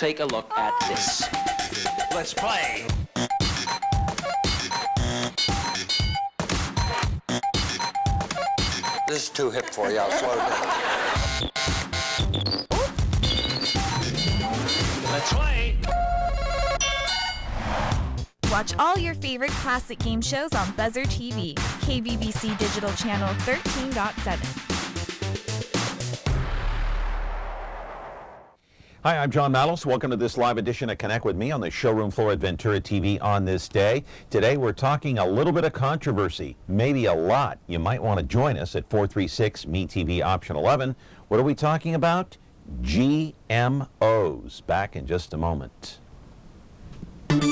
take a look at this. Let's play. This is too hip for you. I'll slow down. Let's play. Watch all your favorite classic game shows on Buzzer TV, KBBC Digital Channel 13.7. Hi, I'm John Mallos. Welcome to this live edition of Connect with Me on the showroom floor at Ventura TV on this day. Today we're talking a little bit of controversy, maybe a lot. You might want to join us at 436-MeTV option 11. What are we talking about? GMOs. Back in just a moment. Tonight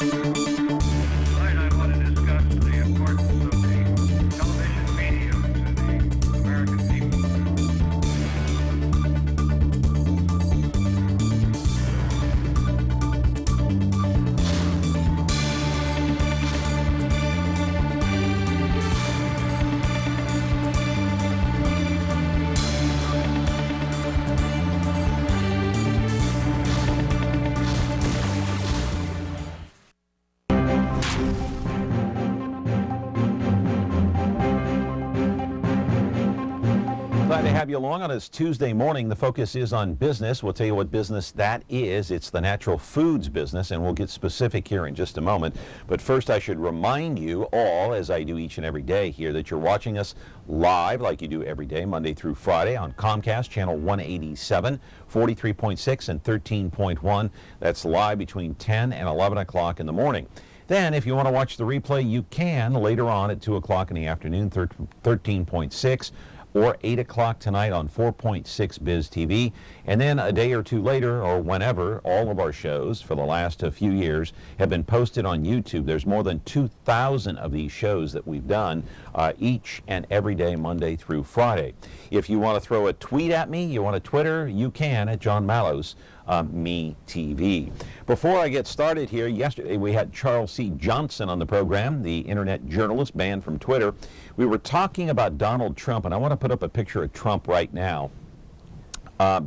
I want to discuss the importance of the television medium to the American people. Glad to have you along on this Tuesday morning. The focus is on business. We'll tell you what business that is. It's the natural foods business, and we'll get specific here in just a moment. But first, I should remind you all, as I do each and every day here, that you're watching us live like you do every day, Monday through Friday, on Comcast, channel 187, 43.6 and 13.1. That's live between 10 and 11 o'clock in the morning. Then, if you want to watch the replay, you can later on at 2 o'clock in the afternoon, 13.6. or 8 o'clock tonight on 4.6 Biz TV. And then a day or two later, or whenever, all of our shows for the last few years have been posted on YouTube. There's more than 2,000 of these shows that we've done each and every day, Monday through Friday. If you want to throw a tweet at me, you want to Twitter, you can at John Mallos. Me TV. Before I get started here, yesterday we had Charles C. Johnson on the program, the internet journalist banned from Twitter. We were talking about Donald Trump, and I want to put up a picture of Trump right now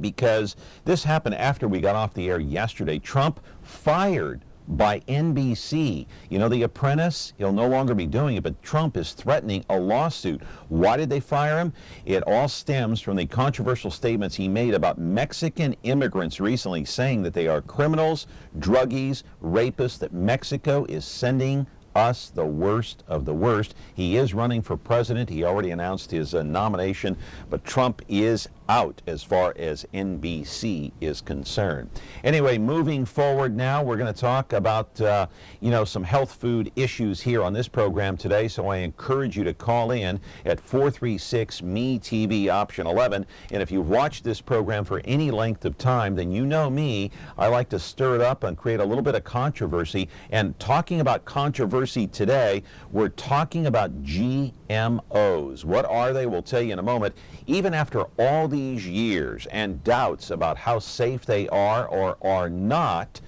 because this happened after we got off the air yesterday. Trump fired by NBC. You know, The Apprentice, he'll no longer be doing it, but Trump is threatening a lawsuit. Why did they fire him? It all stems from the controversial statements he made about Mexican immigrants recently, saying that they are criminals, druggies, rapists, that Mexico is sending us the worst of the worst. He is running for president. He already announced his nomination, but Trump is out as far as NBC is concerned. Anyway, moving forward now, we're going to talk about, some health food issues here on this program today, so I encourage you to call in at 436-MeTV option 11. And if you've watched this program for any length of time, then you know me. I like to stir it up and create a little bit of controversy. And talking about controversy today, we're talking about GMOs. What are they? We'll tell you in a moment. Even after all these years and doubts about how safe they are or are not,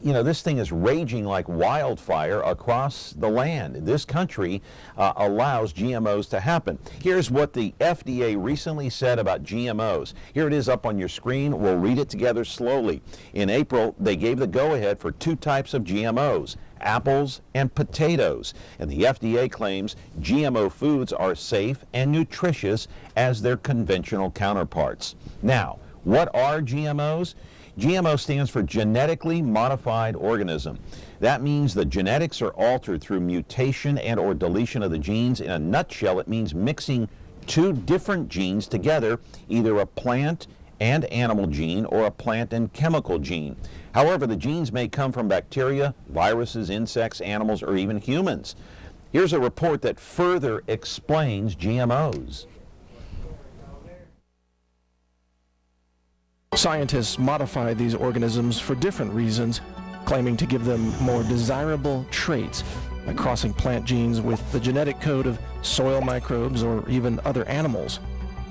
this thing is raging like wildfire across the land. This country allows GMOs to happen. Here's what the FDA recently said about GMOs. Here it is up on your screen. We'll read it together slowly. In April, they gave the go-ahead for two types of GMOs, apples and potatoes. And the FDA claims GMO foods are safe and nutritious as their conventional counterparts. Now, what are GMOs? GMO stands for genetically modified organism. That means the genetics are altered through mutation and or deletion of the genes. In a nutshell, it means mixing two different genes together, either a plant and animal gene or a plant and chemical gene. However, the genes may come from bacteria, viruses, insects, animals, or even humans. Here's a report that further explains GMOs. Scientists modify these organisms for different reasons, claiming to give them more desirable traits by crossing plant genes with the genetic code of soil microbes or even other animals.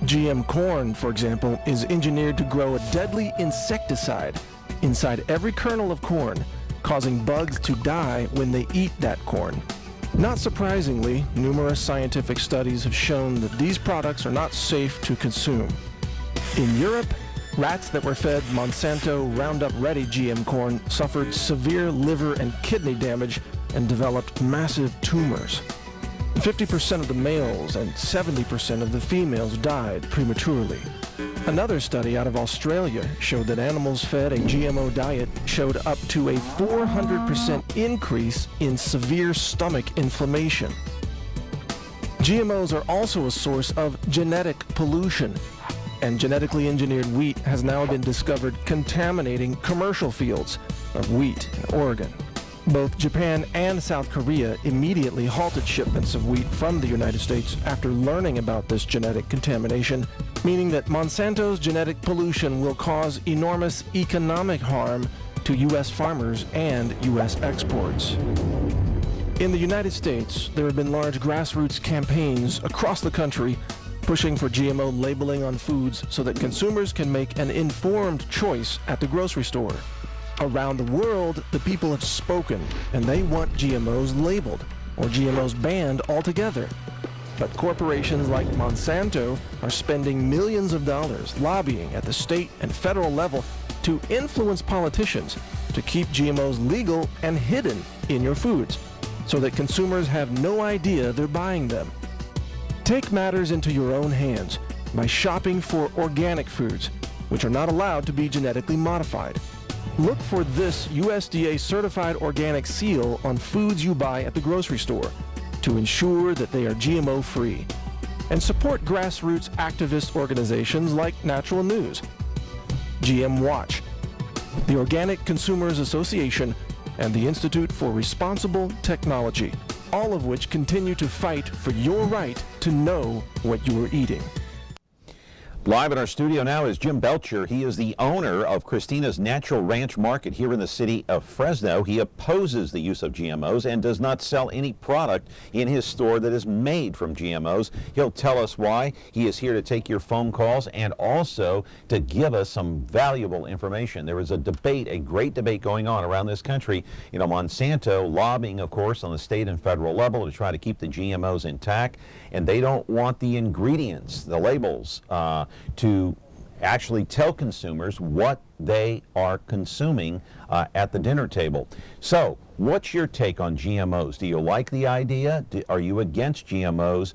GM corn, for example, is engineered to grow a deadly insecticide inside every kernel of corn, causing bugs to die when they eat that corn. Not surprisingly, numerous scientific studies have shown that these products are not safe to consume. In Europe, Rats that were fed Monsanto Roundup Ready GM corn suffered severe liver and kidney damage and developed massive tumors. 50% of the males and 70% of the females died prematurely. Another study out of Australia showed that animals fed a GMO diet showed up to a 400% increase in severe stomach inflammation. GMOs are also a source of genetic pollution, and genetically engineered wheat has now been discovered contaminating commercial fields of wheat in Oregon. Both Japan and South Korea immediately halted shipments of wheat from the United States after learning about this genetic contamination, meaning that Monsanto's genetic pollution will cause enormous economic harm to U.S. farmers and U.S. exports. In the United States, there have been large grassroots campaigns across the country pushing for GMO labeling on foods so that consumers can make an informed choice at the grocery store. Around the world, the people have spoken, and they want GMOs labeled, or GMOs banned altogether. But corporations like Monsanto are spending millions of dollars lobbying at the state and federal level to influence politicians to keep GMOs legal and hidden in your foods, so that consumers have no idea they're buying them. Take matters into your own hands by shopping for organic foods, which are not allowed to be genetically modified. Look for this USDA certified organic seal on foods you buy at the grocery store to ensure that they are GMO free. And support grassroots activist organizations like Natural News, GM Watch, the Organic Consumers Association, and the Institute for Responsible Technology, all of which continue to fight for your right to know what you are eating. Live in our studio now is Jim Belcher. He is the owner of Christina's Natural Ranch Market here in the city of Fresno. He opposes the use of GMOs and does not sell any product in his store that is made from GMOs. He'll tell us why. He is here to take your phone calls and also to give us some valuable information. There is a debate, a great debate going on around this country. You know, Monsanto lobbying, of course, on the state and federal level to try to keep the GMOs intact, and they don't want the ingredients, the labels, to actually tell consumers what they are consuming at the dinner table. So, what's your take on GMOs? Do you like the idea? Are you against GMOs?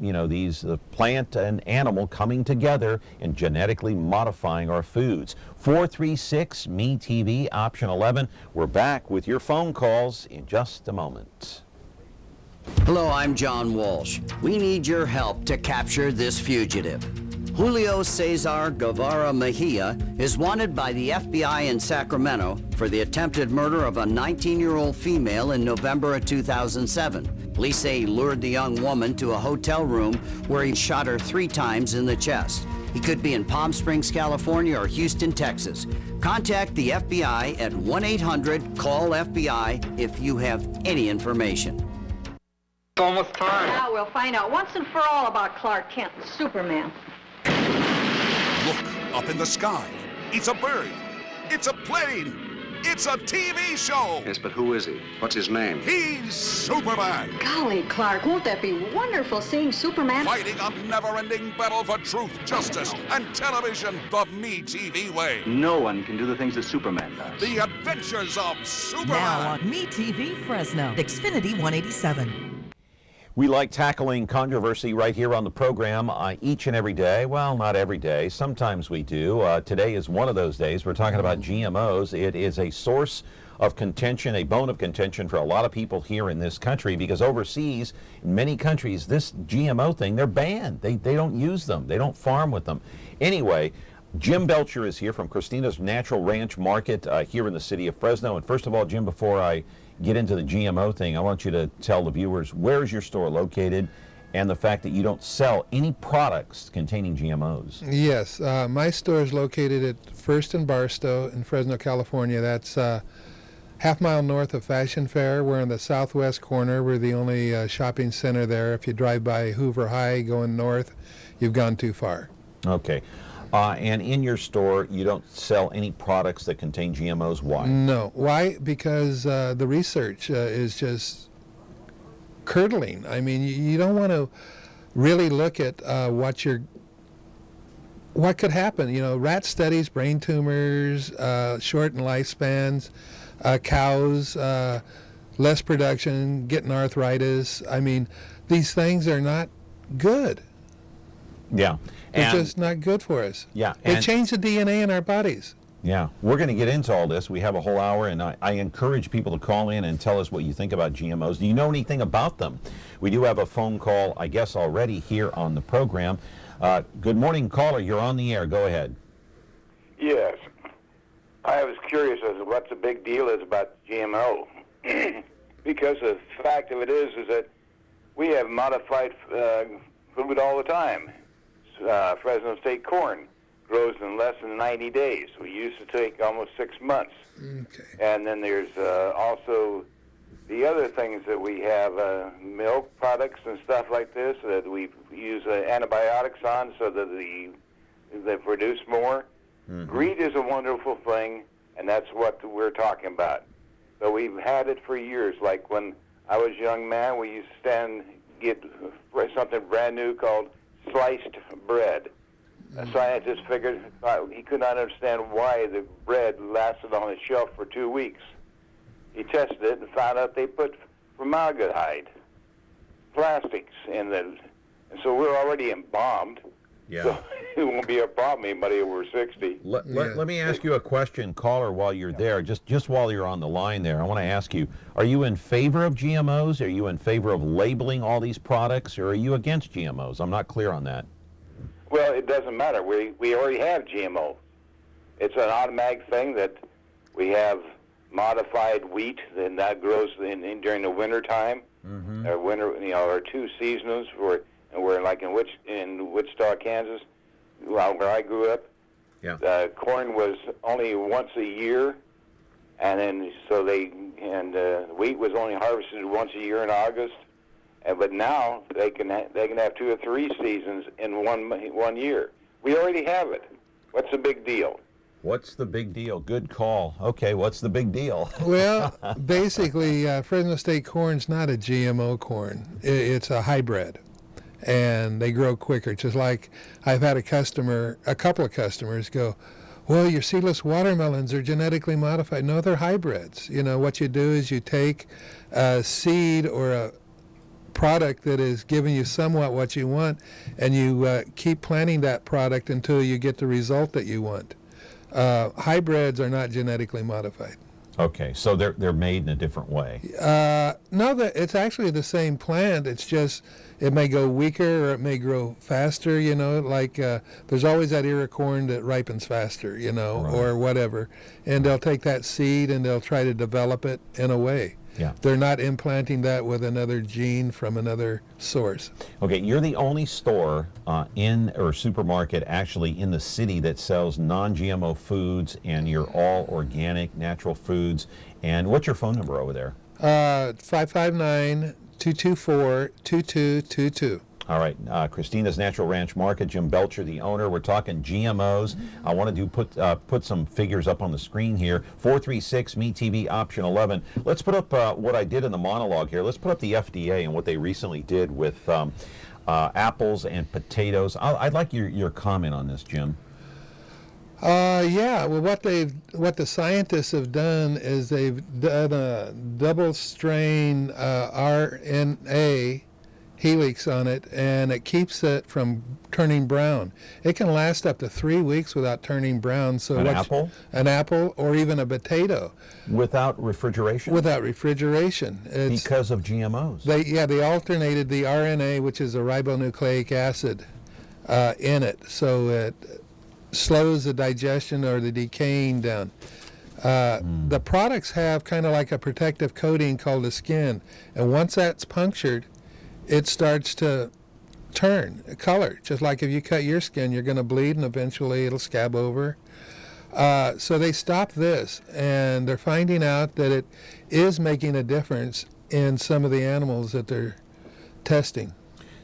You know, these plant and animal coming together and genetically modifying our foods. 436-ME-TV, option 11. We're back with your phone calls in just a moment. Hello, I'm John Walsh. We need your help to capture this fugitive. Julio Cesar Guevara Mejia is wanted by the FBI in Sacramento for the attempted murder of a 19-year-old female in November of 2007. Police say he lured the young woman to a hotel room where he shot her 3 times in the chest. He could be in Palm Springs, California or Houston, Texas. Contact the FBI at 1-800-CALL-FBI if you have any information. It's almost time. Now we'll find out once and for all about Clark Kent and Superman. Look up in the sky. It's a bird. It's a plane. It's a TV show. Yes, but who is he? What's his name? He's Superman. Golly, Clark, won't that be wonderful seeing Superman? Fighting a never-ending battle for truth, justice, and television the Me TV way. No one can do the things that Superman does. The adventures of Superman. Now on Me TV Fresno, Xfinity 187. We like tackling controversy right here on the program each and every day. Well, not every day. Sometimes we do. Today is one of those days. We're talking about GMOs. It is a source of contention, a bone of contention for a lot of people here in this country, because overseas, in many countries, this GMO thing, they're banned. They don't use them. They don't farm with them. Anyway, Jim Belcher is here from Christina's Natural Ranch Market here in the city of Fresno. And first of all, Jim, before I get into the GMO thing, I want you to tell the viewers, where is your store located and the fact that you don't sell any products containing GMOs. Yes, my store is located at First and Barstow in Fresno, California. That's half-mile north of Fashion Fair. We're in the southwest corner. We're the only shopping center there. If you drive by Hoover High going north, you've gone too far. Okay. And in your store, you don't sell any products that contain GMOs. Why? No. Why? Because the research is just curdling. I mean, you don't want to really look at what you're what could happen? Rat studies, brain tumors, shortened lifespans, cows, less production, getting arthritis. I mean, these things are not good. Yeah. They're just not good for us. Yeah. They change the DNA in our bodies. Yeah, we're going to get into all this. We have a whole hour, and I encourage people to call in and tell us what you think about GMOs. Do you know anything about them? We do have a phone call, I guess, already here on the program. Good morning, caller. You're on the air. Go ahead. Yes. I was curious as to what the big deal is about GMO. Because the fact of it is that we have modified food all the time. Fresno State corn grows in less than 90 days. We used to take almost 6 months. Okay. And then there's also the other things that we have, milk products and stuff like this that we use antibiotics on so that they produce more. Mm-hmm. Greed is a wonderful thing, and that's what we're talking about. So we've had it for years. Like when I was a young man, we used to get something brand new called sliced bread. A scientist he could not understand why the bread lasted on the shelf for 2 weeks. He tested it and found out they put formaldehyde, plastics in it. And so we're already embalmed. Yeah. So it won't be a problem, anybody over 60. Let me ask you a question, caller, while you're there, just while you're on the line there. I want to ask you, are you in favor of GMOs? Are you in favor of labeling all these products, or are you against GMOs? I'm not clear on that. Well, it doesn't matter. We already have GMO. It's an automatic thing that we have modified wheat, and that grows during the winter time. Mm-hmm. Our 2 seasons, and we're like in Wichita, Kansas, where I grew up. Yeah. Corn was only once a year, and then wheat was only harvested once a year in August. But now they can have 2 or 3 seasons in one year. We already have it. What's the big deal? What's the big deal? Good call. Okay, what's the big deal? Well, basically, Fresno State corn's not a GMO corn. It's a hybrid, and they grow quicker. Just like I've had a couple of customers go, well, your seedless watermelons are genetically modified. No, they're hybrids. What you do is you take a seed or a product that is giving you somewhat what you want, and you keep planting that product until you get the result that you want. Hybrids are not genetically modified. Okay, so they're made in a different way. No, it's actually the same plant. It's just it may go weaker or it may grow faster. Like there's always that ear of corn that ripens faster. Right. Or whatever, and they'll take that seed and they'll try to develop it in a way. Yeah. They're not implanting that with another gene from another source. Okay, you're the only store or supermarket actually in the city that sells non-GMO foods, and you're all organic, natural foods. And what's your phone number over there? 559-224-2222. All right, Christina's Natural Ranch Market, Jim Belcher, the owner. We're talking GMOs. I want to put some figures up on the screen here. 436 MeTV option 11. Let's put up what I did in the monologue here. Let's put up the FDA and what they recently did with apples and potatoes. I'd like your comment on this, Jim. Yeah. Well, what the scientists have done is they've done a double strain RNA helix on it, and it keeps it from turning brown. It can last up to 3 weeks without turning brown. So an apple? An apple or even a potato. Without refrigeration? Without refrigeration. Because of GMOs? They alternated the RNA, which is a ribonucleic acid, in it. So it slows the digestion or the decaying down. The products have kind of like a protective coating called the skin, and once that's punctured, it starts to turn color. Just like if you cut your skin, you're going to bleed, and eventually it'll scab over. So they stopped this, and they're finding out that it is making a difference in some of the animals that they're testing.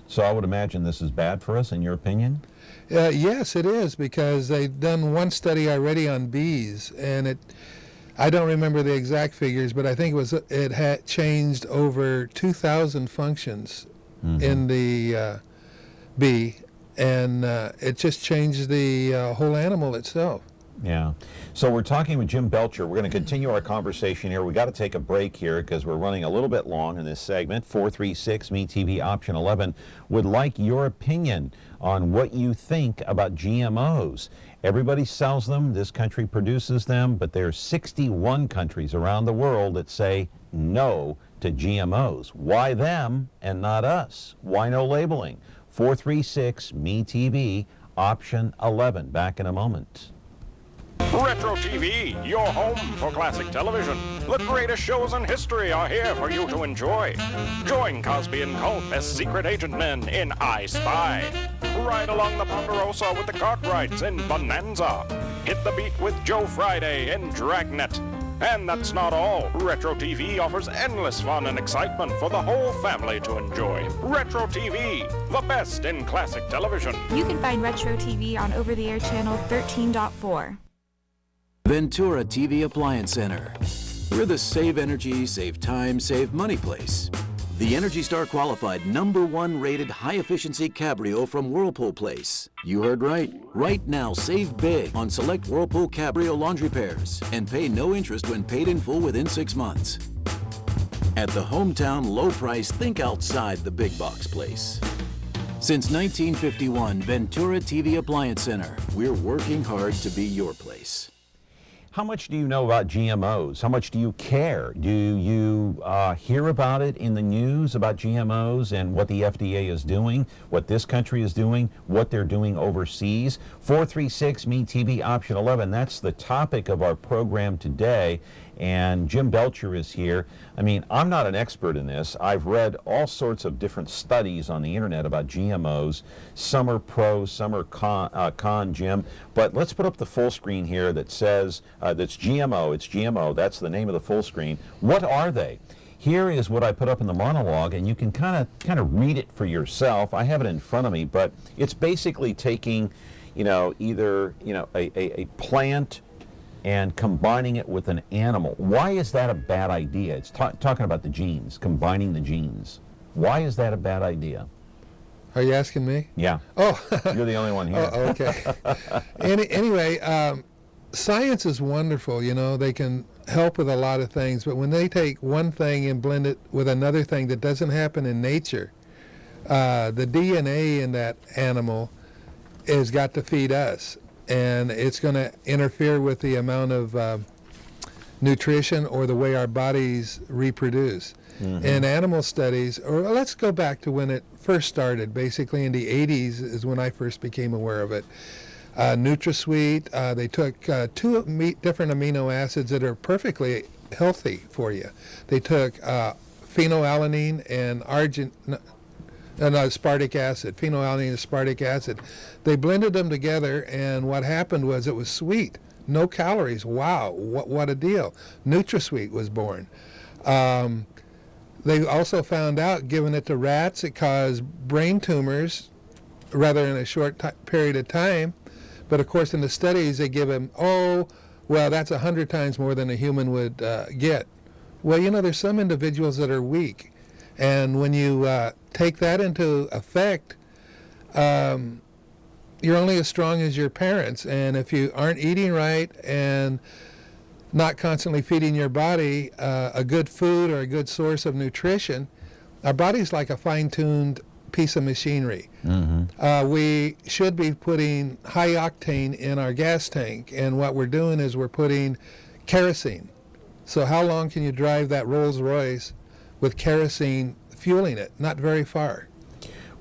So I would imagine this is bad for us, in your opinion? Yes, it is, because they've done one study already on bees, and I don't remember the exact figures, but I think it had changed over 2,000 functions in the bee, and it just changed the whole animal itself. Yeah. So we're talking with Jim Belcher. We're going to continue our conversation here. We got to take a break here because we're running a little bit long in this segment. 436-MeTV option 11 would like your opinion on what you think about GMOs. Everybody sells them. This country produces them, but there's 61 countries around the world that say no to GMOs. Why them and not us? Why no labeling? 436-MeTV option 11. Back in a moment. Retro TV, your home for classic television. The greatest shows in history are here for you to enjoy. Join Cosby and Colt as secret agent men in I Spy. Ride along the Ponderosa with the Cartwrights in Bonanza. Hit the beat with Joe Friday in Dragnet. And that's not all. Retro TV offers endless fun and excitement for the whole family to enjoy. Retro TV, the best in classic television. You can find Retro TV on over-the-air channel 13.4. Ventura TV Appliance Center. We're the save energy, save time, save money place. The Energy Star qualified #1 rated high-efficiency Cabrio from Whirlpool Place. You heard right. Right now, save big on select Whirlpool Cabrio laundry pairs and pay no interest when paid in full within 6 months. At the hometown low price, think outside the big box place. Since 1951, Ventura TV Appliance Center. We're working hard to be your place. How much do you know about GMOs? How much do you care? Do you hear about it in the news about GMOs and what the FDA is doing, what this country is doing, what they're doing overseas? 436-MeTV option 11. That's the topic of our program today. And Jim Belcher is here. I mean, I'm not an expert in this. I've read all sorts of different studies on the internet about GMOs. Some are pro, some are con, Jim. But let's put up the full screen here that says that's GMO. It's GMO. That's the name of the full screen. What are they? Here is what I put up in the monologue, and you can kind of read it for yourself. I have it in front of me, but it's basically taking, either a plant and combining it with an animal. Why is that a bad idea? It's talking about the genes, combining the genes. Why is that a bad idea? Are you asking me? Yeah. Oh. You're the only one here. Oh, okay. Anyway, science is wonderful. They can help with a lot of things, but when they take one thing and blend it with another thing that doesn't happen in nature, the DNA in that animal has got to feed us. And it's going to interfere with the amount of nutrition or the way our bodies reproduce. Mm-hmm. In animal studies, or let's go back to when it first started, basically in the 80s is when I first became aware of it. NutraSweet, they took two different amino acids that are perfectly healthy for you. They took phenylalanine and aspartic acid, phenylalanine and aspartic acid. They blended them together, and what happened was it was sweet. No calories. Wow, what a deal. NutraSweet was born. They also found out, giving it to rats, it caused brain tumors, rather in a short period of time. But of course, in the studies, they give them, that's 100 times more than a human would get. Well, there's some individuals that are weak. And when you take that into effect, you're only as strong as your parents. And if you aren't eating right and not constantly feeding your body a good food or a good source of nutrition, our body's like a fine-tuned piece of machinery. Mm-hmm. We should be putting high octane in our gas tank, and what we're doing is we're putting kerosene. So how long can you drive that Rolls Royce with kerosene fueling it? Not very far.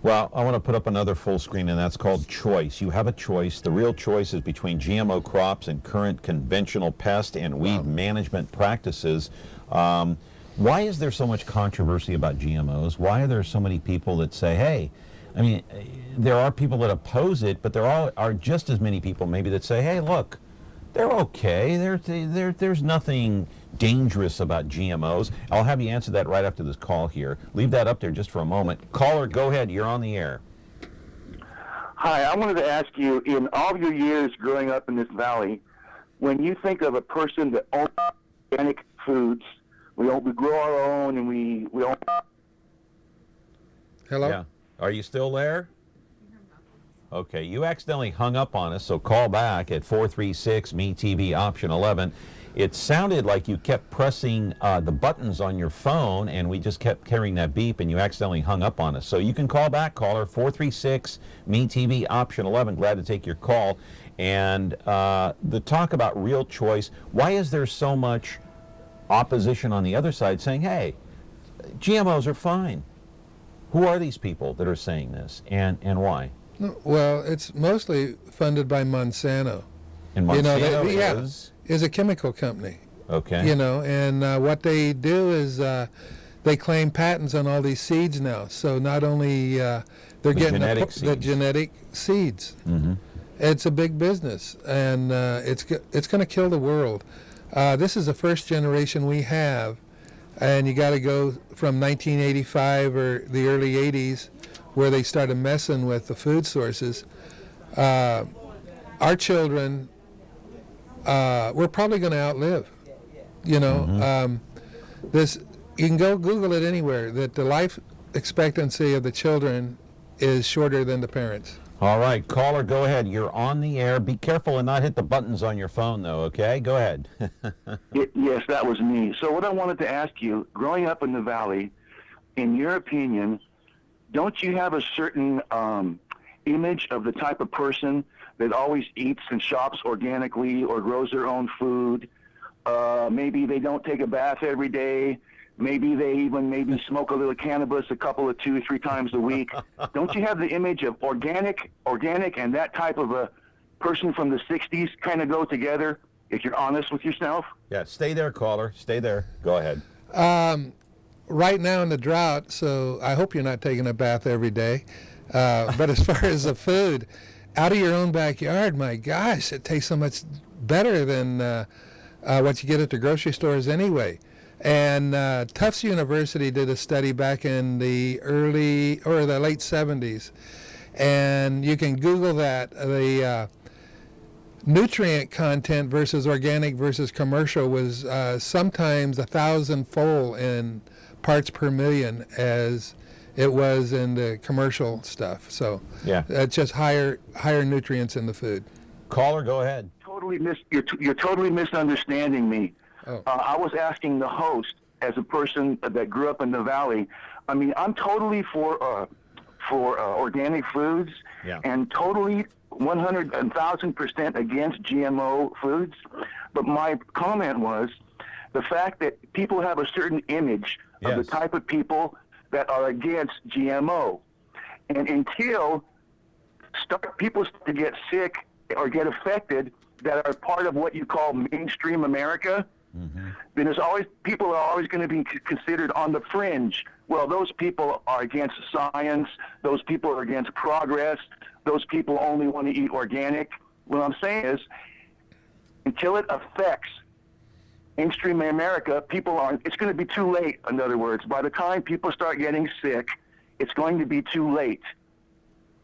Well, I want to put up another full screen, and that's called choice. You have a choice. The real choice is between GMO crops and current conventional pest and weed management practices. Why is there so much controversy about GMOs? Why are there so many people that say, hey, I mean, there are people that oppose it, but there are just as many people maybe that say, hey, look, they're okay. There's nothing dangerous about GMOs. I'll have you answer that right after this call here. Leave that up there just for a moment. Caller, go ahead. You're on the air. Hi, I wanted to ask you, in all your years growing up in this valley, when you think of a person that owns organic foods, we grow our own, and we own... Hello? Yeah. Are you still there? Okay, you accidentally hung up on us, so call back at 436-ME-TV option 11. It sounded like you kept pressing the buttons on your phone, and we just kept hearing that beep, and you accidentally hung up on us. So you can call back, caller, 436-ME-TV option 11. Glad to take your call. And the talk about real choice, why is there so much opposition on the other side saying, hey, GMOs are fine? Who are these people that are saying this, and why? Well, it's mostly funded by Monsanto. And Monsanto is a chemical company. Okay. And what they do is they claim patents on all these seeds now. So not only they're getting the genetic seeds. Mm-hmm. It's a big business, and it's going to kill the world. This is the first generation we have, and you got to go from 1985 or the early 80s, where they started messing with the food sources. Our children, we're probably going to outlive. This, you can go Google it anywhere, that the life expectancy of the children is shorter than the parents. All right, caller, go ahead. You're on the air. Be careful and not hit the buttons on your phone, though, okay? Go ahead. Yes, that was me. So what I wanted to ask you, growing up in the Valley, in your opinion, don't you have a certain image of the type of person that always eats and shops organically or grows their own food? Maybe they don't take a bath every day. Maybe they even smoke a little cannabis a couple of 2 or 3 times a week. Don't you have the image of organic and that type of a person from the 60s kind of go together, if you're honest with yourself? Yeah, stay there, caller. Stay there. Go ahead. Right now in the drought, so I hope you're not taking a bath every day. But as far as the food, out of your own backyard, my gosh, it tastes so much better than what you get at the grocery stores anyway. And Tufts University did a study back in the late 70s, and you can Google that. The nutrient content versus organic versus commercial was sometimes 1,000-fold in parts per million as it was in the commercial stuff. So yeah, it's just higher nutrients in the food. Caller, go ahead. You're totally misunderstanding me. Oh. I was asking the host, as a person that grew up in the Valley. I mean, I'm totally for organic foods, and totally 1,000% against GMO foods. But my comment was the fact that people have a certain image of the type of people that are against GMO, and until people start to get sick or get affected that are part of what you call mainstream America. Mm-hmm. Then people are always going to be considered on the fringe. Well, those people are against science. Those people are against progress. Those people only want to eat organic. What I'm saying is, until it affects mainstream America, it's going to be too late. In other words, by the time people start getting sick, it's going to be too late.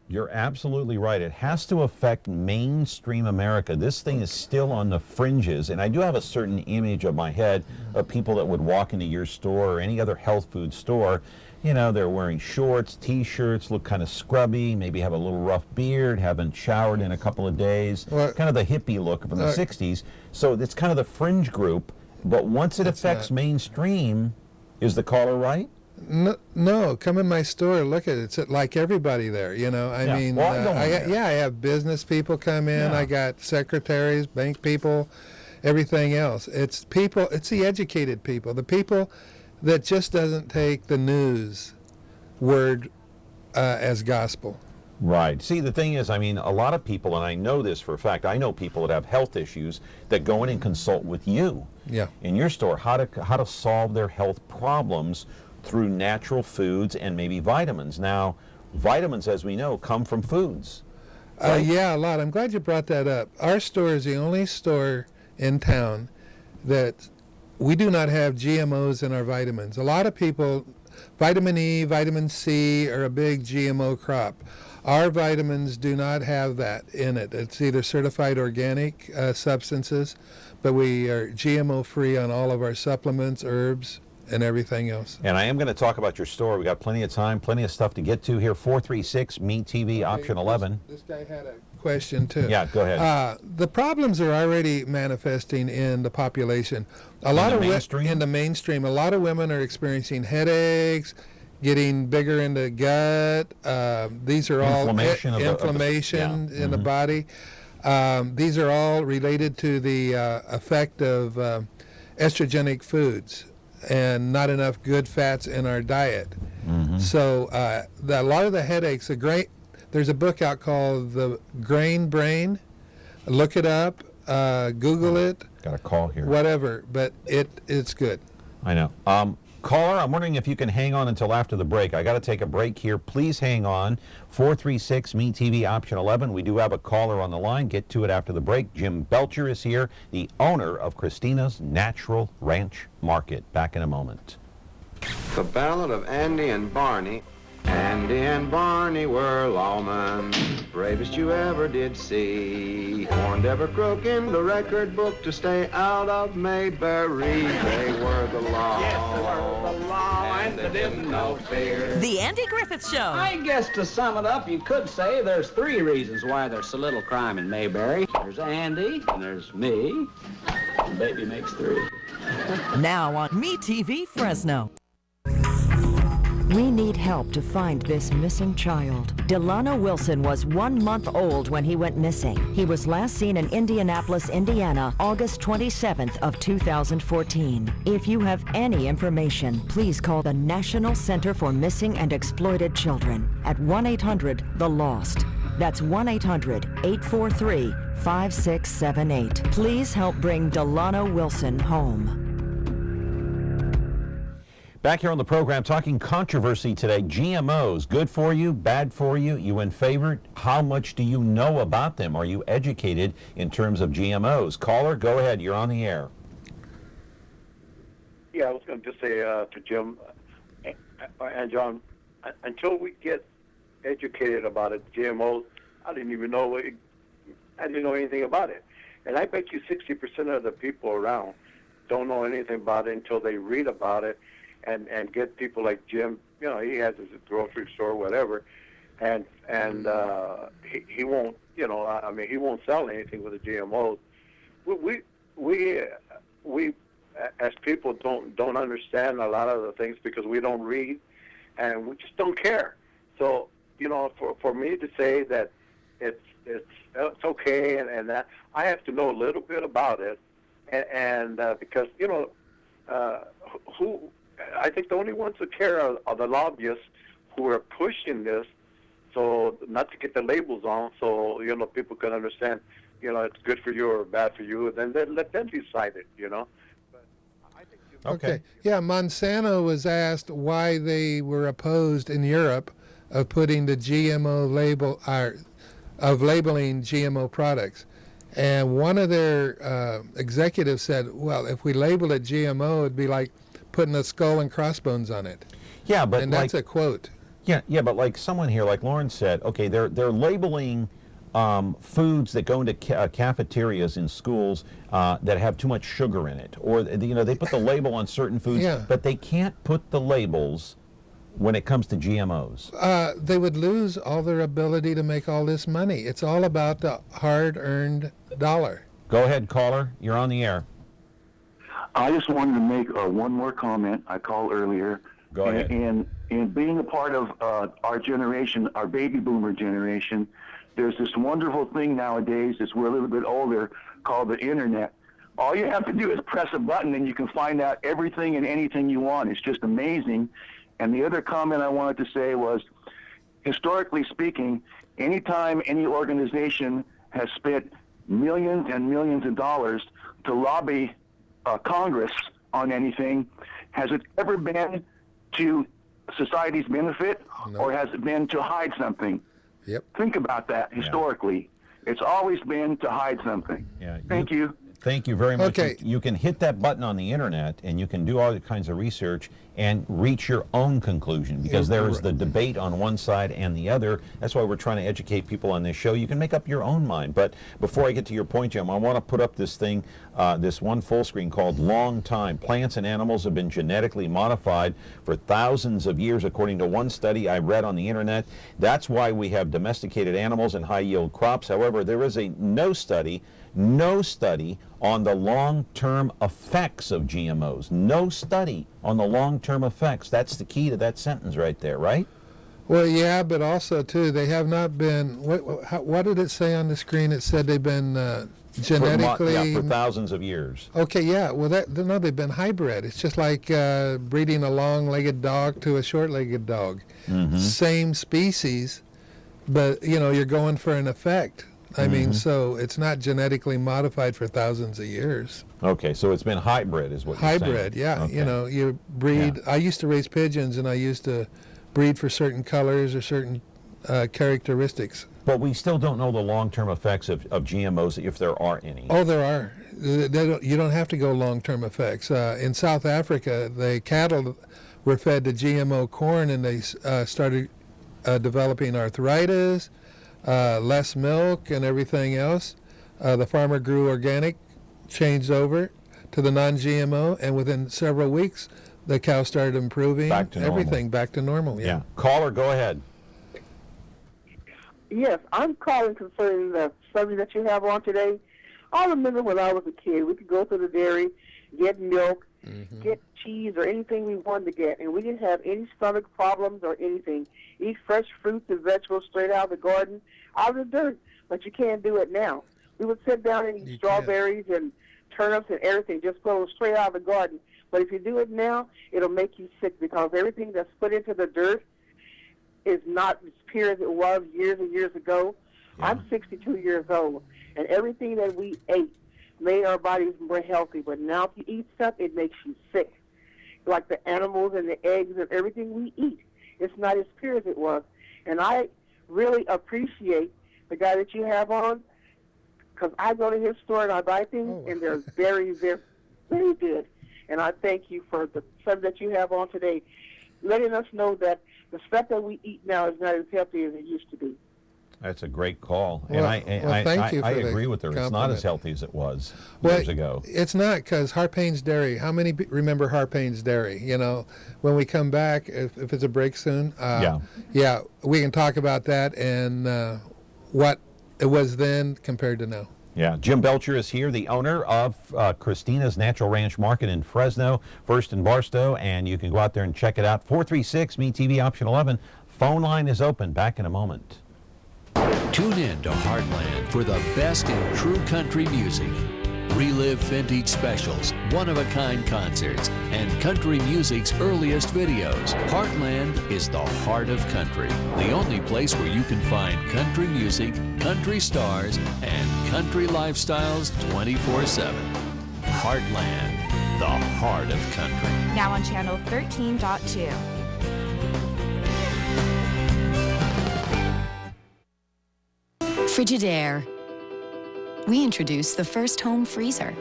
You're absolutely right. It has to affect mainstream America. This thing is still on the fringes, and I do have a certain image of my head of people that would walk into your store or any other health food store. They're wearing shorts, T-shirts, look kind of scrubby, maybe have a little rough beard, haven't showered in a couple of days, kind of the hippie look from the 60s. So it's kind of the fringe group, but once it affects mainstream, is the caller right? No, come in my store, look at it. It's like everybody there, I mean, I have business people come in. I got secretaries, bank people, everything else. It's the educated people, the people that just doesn't take the news word as gospel. Right. See, the thing is, I mean, a lot of people, and I know this for a fact, I know people that have health issues that go in and consult with you in your store, how to solve their health problems through natural foods and maybe vitamins. Now, vitamins, as we know, come from foods. Right? Yeah, a lot. I'm glad you brought that up. Our store is the only store in town that we do not have GMOs in our vitamins. A lot of people, vitamin E, vitamin C are a big GMO crop. Our vitamins do not have that in it. It's either certified organic substances, but we are GMO free on all of our supplements, herbs, and everything else. And I am going to talk about your store. We got plenty of time, plenty of stuff to get to here. 436 Me TV option 11. This guy had a question too. Yeah, go ahead. The problems are already manifesting in the population. In the mainstream, a lot of women are experiencing headaches, getting bigger in the gut. These are all inflammation in the body. These are all related to the effect of estrogenic foods and not enough good fats in our diet. So a lot of the headaches, there's a book out called The Grain Brain. Look it up, Google it. Got a call here. Whatever, but it's good. I know. Caller, I'm wondering if you can hang on until after the break. I got to take a break here. Please hang on. 436 Me TV option 11. We do have a caller on the line. Get to it after the break. Jim Belcher is here, the owner of Christina's Natural Ranch Market. Back in a moment. The Ballad of Andy and Barney. Andy and Barney were lawmen, bravest you ever did see. Warned every crook in the record book to stay out of Mayberry. They were the law. Yes, they were the law, and they didn't know fear. The Andy Griffith Show. I guess to sum it up, you could say there's 3 reasons why there's so little crime in Mayberry. There's Andy, and there's me, and baby makes 3. Now on Me TV Fresno. We need help to find this missing child. Delano Wilson was 1 month old when he went missing. He was last seen in Indianapolis, Indiana, August 27th of 2014. If you have any information, please call the National Center for Missing and Exploited Children at 1-800-THE-LOST. That's 1-800-843-5678. Please help bring Delano Wilson home. Back here on the program, talking controversy today. GMOs, good for you, bad for you? You in favor? How much do you know about them? Are you educated in terms of GMOs? Caller, go ahead. You're on the air. Yeah, I was going to just say to Jim and John, until we get educated about it, GMOs, I didn't know anything about it. And I bet you 60% of the people around don't know anything about it until they read about it. And get people like Jim, he has his grocery store, whatever, and he won't, he won't sell anything with the GMOs. We as people don't understand a lot of the things because we don't read, and we just don't care. So for me to say that it's okay and that I have to know a little bit about it, and because who. I think the only ones that care are the lobbyists who are pushing this, so not to get the labels on, so people can understand, it's good for you or bad for you, and then let them decide it, But I think okay. Yeah, Monsanto was asked why they were opposed in Europe of putting the GMO label, of labeling GMO products. And one of their executives said, well, if we label it GMO, it'd be like putting a skull and crossbones on it. Yeah, but and that's a quote. Yeah, but like someone here, like Lauren said, okay, they're labeling foods that go into cafeterias in schools that have too much sugar in it, or they put the label on certain foods, but they can't put the labels when it comes to GMOs. They would lose all their ability to make all this money. It's all about the hard-earned dollar. Go ahead, caller. You're on the air. I just wanted to make one more comment. I called earlier. Go ahead. And being a part of our generation, our baby boomer generation, there's this wonderful thing nowadays as we're a little bit older called the internet. All you have to do is press a button and you can find out everything and anything you want. It's just amazing. And the other comment I wanted to say was, historically speaking, anytime any organization has spent millions and millions of dollars to lobby Congress on anything, has it ever been to society's benefit, or has it been to hide something? Yep. Think about that historically. It's always been to hide something. Yeah. Thank you. Thank you very much. Okay. You can hit that button on the internet and you can do all kinds of research, and reach your own conclusion, because there is the debate on one side and the other. That's why we're trying to educate people on this show. You can make up your own mind. But before I get to your point, Jim, I want to put up this thing, this one full screen called Long Time. Plants and animals have been genetically modified for thousands of years, according to one study I read on the internet. That's why we have domesticated animals and high-yield crops. However, there is no study on the long-term effects of GMOs. No study on the long-term effects. That's the key to that sentence right there, right? Well, yeah, but also, too, they have not been, what did it say on the screen? It said they've been genetically... For thousands of years. Okay, yeah, well, no, they've been hybrid. It's just like breeding a long-legged dog to a short-legged dog. Mm-hmm. Same species, but, you're going for an effect. I mean, so it's not genetically modified for thousands of years. Okay, so it's been hybrid is what you're saying. Hybrid, yeah. Okay. You breed. Yeah. I used to raise pigeons, and I used to breed for certain colors or certain characteristics. But we still don't know the long-term effects of GMOs, if there are any. Oh, there are. You don't have to go long-term effects. In South Africa, the cattle were fed to GMO corn, and they started developing arthritis, less milk and everything else. The farmer grew organic, changed over to the non-GMO, and within several weeks, the cow started improving. Back to normal. Everything back to normal. Yeah. Caller, go ahead. Yes, I'm calling concerning the subject that you have on today. I remember when I was a kid, we could go to the dairy, get milk, get cheese or anything we wanted to get, and we didn't have any stomach problems or anything. Eat fresh fruits and vegetables straight out of the garden, out of the dirt, but you can't do it now. We would sit down and eat strawberries and turnips and everything, just pull them straight out of the garden. But if you do it now, it'll make you sick, because everything that's put into the dirt is not as pure as it was years and years ago. Yeah. I'm 62 years old, and everything that we ate made our bodies more healthy. But now if you eat stuff, it makes you sick. Like the animals and the eggs and everything we eat, it's not as pure as it was. And I really appreciate the guy that you have on, because I go to his store and I buy things, and they're very, very, very good. And I thank you for the stuff that you have on today, letting us know that the stuff that we eat now is not as healthy as it used to be. That's a great call. Well, and thank you for I the agree with her. It's not as healthy as it was years ago. It's not, because Harpain's Dairy, how many remember Harpain's Dairy? When we come back, if it's a break soon, we can talk about that and what it was then compared to now. Yeah, Jim Belcher is here, the owner of Christina's Natural Ranch Market in Fresno, First and Barstow, and you can go out there and check it out. 436-MeTV, option 11. Phone line is open. Back in a moment. Tune in to Heartland for the best in true country music. Relive vintage specials, one-of-a-kind concerts, and country music's earliest videos. Heartland is the heart of country, the only place where you can find country music, country stars, and country lifestyles 24/7. Heartland, the heart of country. Now on channel 13.2. Frigidaire. We introduced the first home freezer,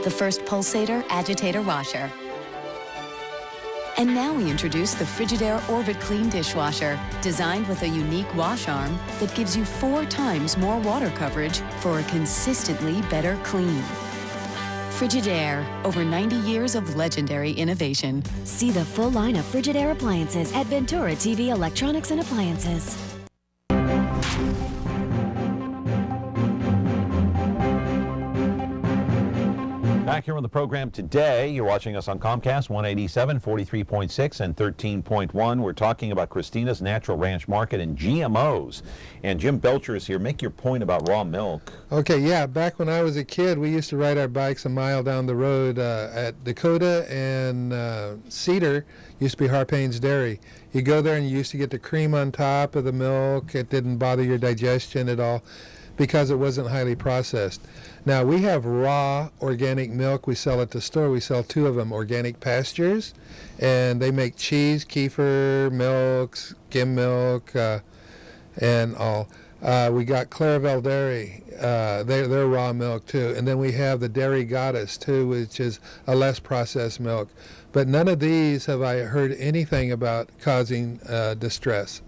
the first pulsator agitator washer, and now we introduce the Frigidaire Orbit Clean dishwasher, designed with a unique wash arm that gives you 4 times more water coverage for a consistently better clean. Frigidaire, over 90 years of legendary innovation. See the full line of Frigidaire appliances at Ventura TV Electronics and Appliances. Back here on the program today, you're watching us on Comcast 187, 43.6, and 13.1. We're talking about Christina's Natural Ranch Market and GMOs. And Jim Belcher is here. Make your point about raw milk. Okay, yeah. Back when I was a kid, we used to ride our bikes a mile down the road at Dakota and Cedar. Used to be Harpain's Dairy. You go there and you used to get the cream on top of the milk. It didn't bother your digestion at all because it wasn't highly processed. Now, we have raw organic milk. We sell at the store. We sell 2 of them, Organic Pastures, and they make cheese, kefir, milk, skim milk, and all. We got Clairville Dairy, their raw milk too. And then we have the Dairy Goddess too, which is a less processed milk. But none of these have I heard anything about causing distress.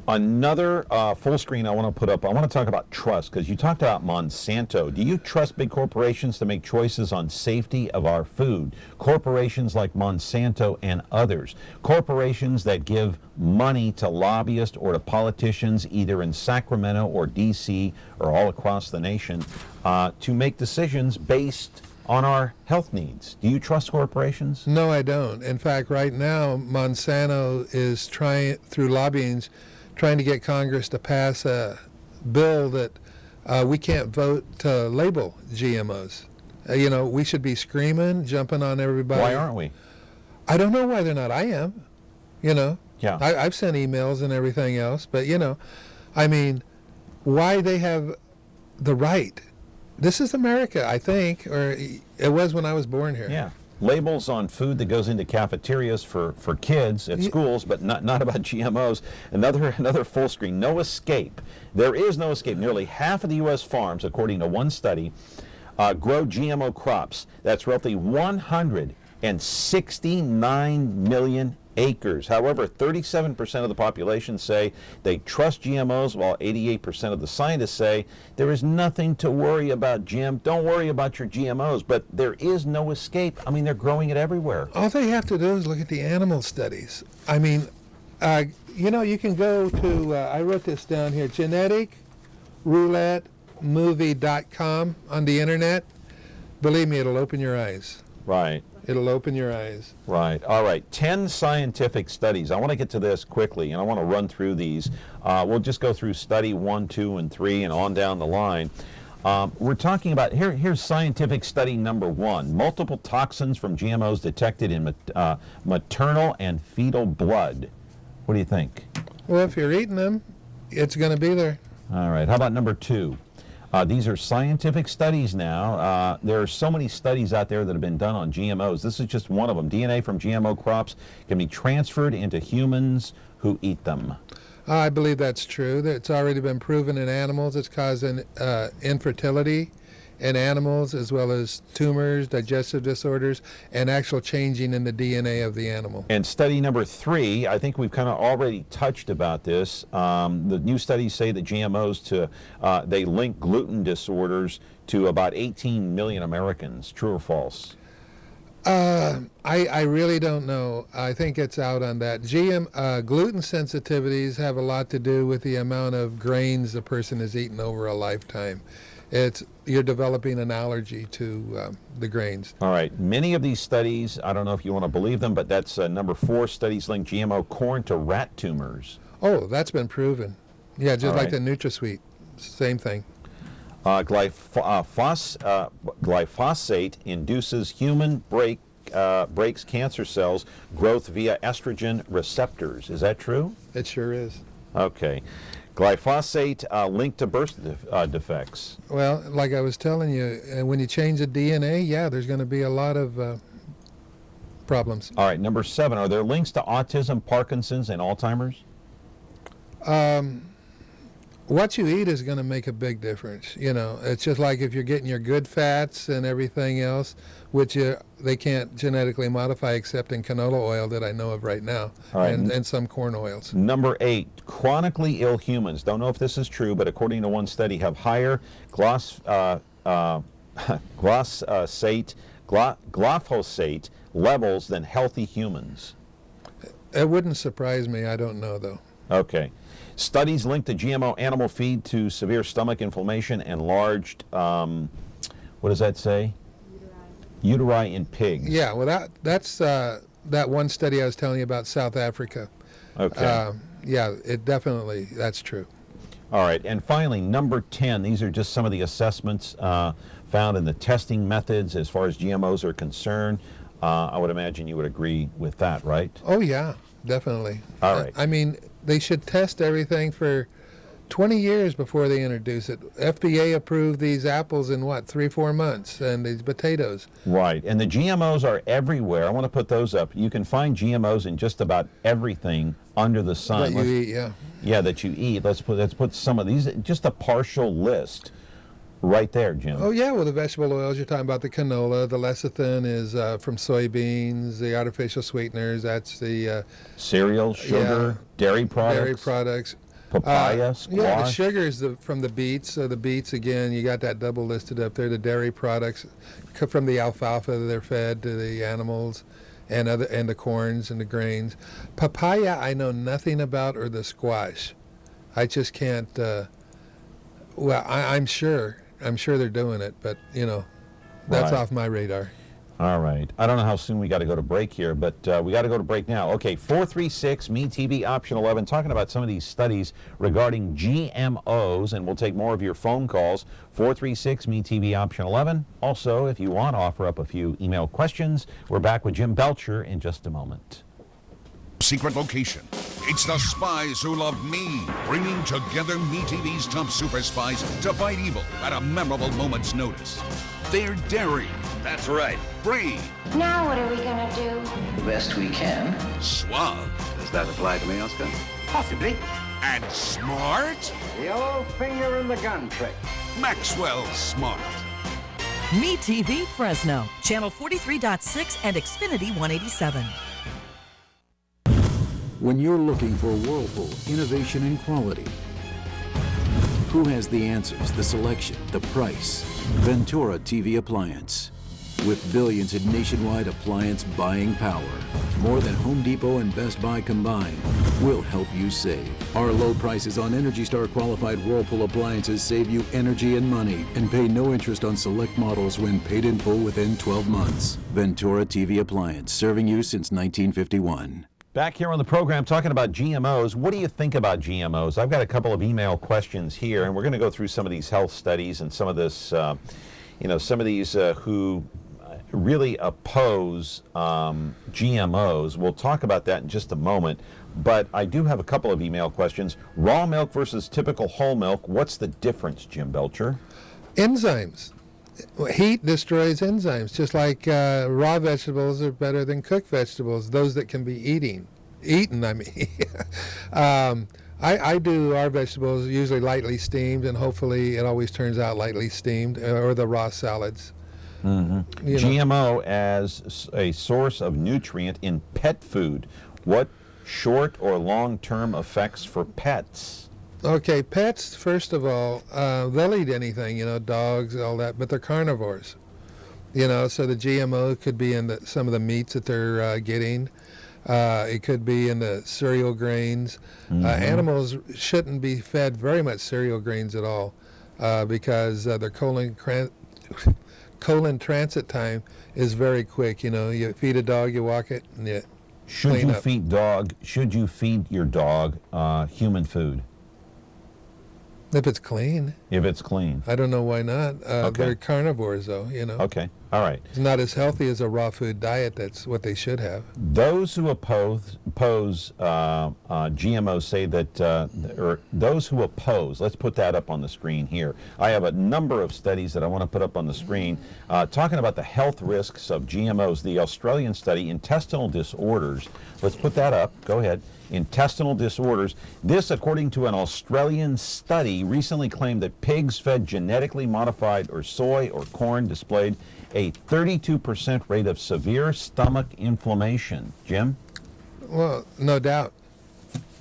Another full screen I want to put up, I want to talk about trust, because you talked about Monsanto. Do you trust big corporations to make choices on safety of our food? Corporations like Monsanto and others. Corporations that give money to lobbyists or to politicians either in Sacramento or D.C. or all across the nation to make decisions based on our health needs. Do you trust corporations? No, I don't. In fact, right now, Monsanto is trying, through lobbying, trying to get Congress to pass a bill that we can't vote to label GMOs. We should be screaming, jumping on everybody. Why aren't we? I don't know why they're not. I am. Yeah. I've sent emails and everything else, but why they have the right. This is America, I think, or it was when I was born here. Yeah. Labels on food that goes into cafeterias for kids at schools, but not about GMOs. Another full screen. No escape. There is no escape. Nearly half of the U.S. farms, according to one study, grow GMO crops. That's roughly 169 million acres. However, 37% of the population say they trust GMOs, while 88% of the scientists say there is nothing to worry about, Jim. Don't worry about your GMOs, but there is no escape. They're growing it everywhere. All they have to do is look at the animal studies. You can go to, I wrote this down here, geneticroulettemovie.com on the internet. Believe me, it'll open your eyes. Right. It'll open your eyes. Right. All right. 10 scientific studies. I want to get to this quickly, and I want to run through these. We'll just go through study 1, 2, and 3, and on down the line. We're talking about, here's scientific study number 1. Multiple toxins from GMOs detected in maternal and fetal blood. What do you think? Well, if you're eating them, it's going to be there. All right. How about number 2? These are scientific studies now. There are so many studies out there that have been done on GMOs. This is just one of them. DNA from GMO crops can be transferred into humans who eat them. I believe that's true. It's already been proven in animals. It's causing infertility in animals, as well as tumors, digestive disorders, and actual changing in the DNA of the animal. And study number 3, I think we've kind of already touched about this. The new studies say that GMOs they link gluten disorders to about 18 million Americans. True or false? I really don't know. I think it's out on that. Gluten sensitivities have a lot to do with the amount of grains a person has eaten over a lifetime. You're developing an allergy to the grains. All right. Many of these studies, I don't know if you want to believe them, but that's number 4, studies link GMO corn to rat tumors. Oh, that's been proven. Yeah, just like the NutraSweet. Same thing. Glyphosate induces human breaks cancer cells growth via estrogen receptors. Is that true? It sure is. Okay. Glyphosate linked to birth defects. Well, like I was telling you, when you change the DNA, there's going to be a lot of problems. All right, number 7, are there links to autism, Parkinson's, and Alzheimer's? What you eat is going to make a big difference. It's just like if you're getting your good fats and everything else, which they can't genetically modify except in canola oil that I know of right now, and some corn oils. Number 8, chronically ill humans, don't know if this is true, but according to one study, have higher glyphosate levels than healthy humans. It wouldn't surprise me. I don't know, though. Okay. Studies linked the GMO animal feed to severe stomach inflammation and enlarged, what does that say? Uteri in pigs. Yeah, well, that's that one study I was telling you about, South Africa. Okay. That's true. All right, and finally, number 10, these are just some of the assessments found in the testing methods as far as GMOs are concerned. I would imagine you would agree with that, right? Oh, yeah, definitely. All right. They should test everything for 20 years before they introduce it. FDA approved these apples in, 3-4 months, and these potatoes. Right, and the GMOs are everywhere. I want to put those up. You can find GMOs in just about everything under the sun. That you eat, yeah. Yeah, that you eat. Let's put some of these, just a partial list right there, Jim. Oh, yeah, well, the vegetable oils, you're talking about the canola. The lecithin is from soybeans. The artificial sweeteners, that's the... cereal, sugar, dairy products. Dairy products. Papaya, squash. Yeah, the sugar is from the beets. So the beets, again, you got that double listed up there. The dairy products from the alfalfa that they're fed to the animals, and the corns and the grains. Papaya, I know nothing about, or the squash. I just can't. I'm sure they're doing it, but that's off my radar. All right. I don't know how soon we got to go to break here, but we got to go to break now. Okay, 436-ME-TV, option 11, talking about some of these studies regarding GMOs, and we'll take more of your phone calls. 436-ME-TV, option 11. Also, if you want, offer up a few email questions. We're back with Jim Belcher in just a moment. Secret location. It's the spies who love me, bringing together MeTV's top super spies to fight evil at a memorable moment's notice. They're daring. That's right. Brave. Now what are we gonna do? The best we can. Suave. Does that apply to me, Oscar? Possibly. And smart. Yellow finger in the gun trick. Maxwell Smart. MeTV Fresno, channel 43.6 and Xfinity 187. When you're looking for Whirlpool innovation and quality, who has the answers, the selection, the price? Ventura TV Appliance. With billions in nationwide appliance buying power, more than Home Depot and Best Buy combined, we'll help you save. Our low prices on Energy Star qualified Whirlpool appliances save you energy and money, and pay no interest on select models when paid in full within 12 months. Ventura TV Appliance, serving you since 1951. Back here on the program talking about GMOs. What do you think about GMOs? I've got a couple of email questions here, and we're going to go through some of these health studies and some of this, some of these who really oppose GMOs. We'll talk about that in just a moment, but I do have a couple of email questions. Raw milk versus typical whole milk. What's the difference, Jim Belcher? Enzymes. Heat destroys enzymes, just like raw vegetables are better than cooked vegetables, those that can be eaten, I mean. I do our vegetables usually lightly steamed, and hopefully it always turns out lightly steamed, or the raw salads. Mm-hmm. GMO as a source of nutrient in pet food. What short or long-term effects for pets? Okay, pets, first of all, they'll eat anything, dogs, all that, but they're carnivores. So the GMO could be in some of the meats that they're getting. It could be in the cereal grains. Mm-hmm. Animals shouldn't be fed very much cereal grains at all because their colon transit time is very quick. You feed a dog, you walk it, and you clean up. Should you feed your dog human food? If it's clean. If it's clean. I don't know why not. They're carnivores, though, Okay, all right. It's not as healthy as a raw food diet. That's what they should have. Those who oppose GMOs say that, or those who oppose, let's put that up on the screen here. I have a number of studies that I want to put up on the screen talking about the health risks of GMOs. The Australian study, intestinal disorders. Let's put that up. Go ahead. Intestinal disorders. This, according to an Australian study, recently claimed that pigs fed genetically modified or soy or corn displayed a 32% rate of severe stomach inflammation. Jim? Well, no doubt.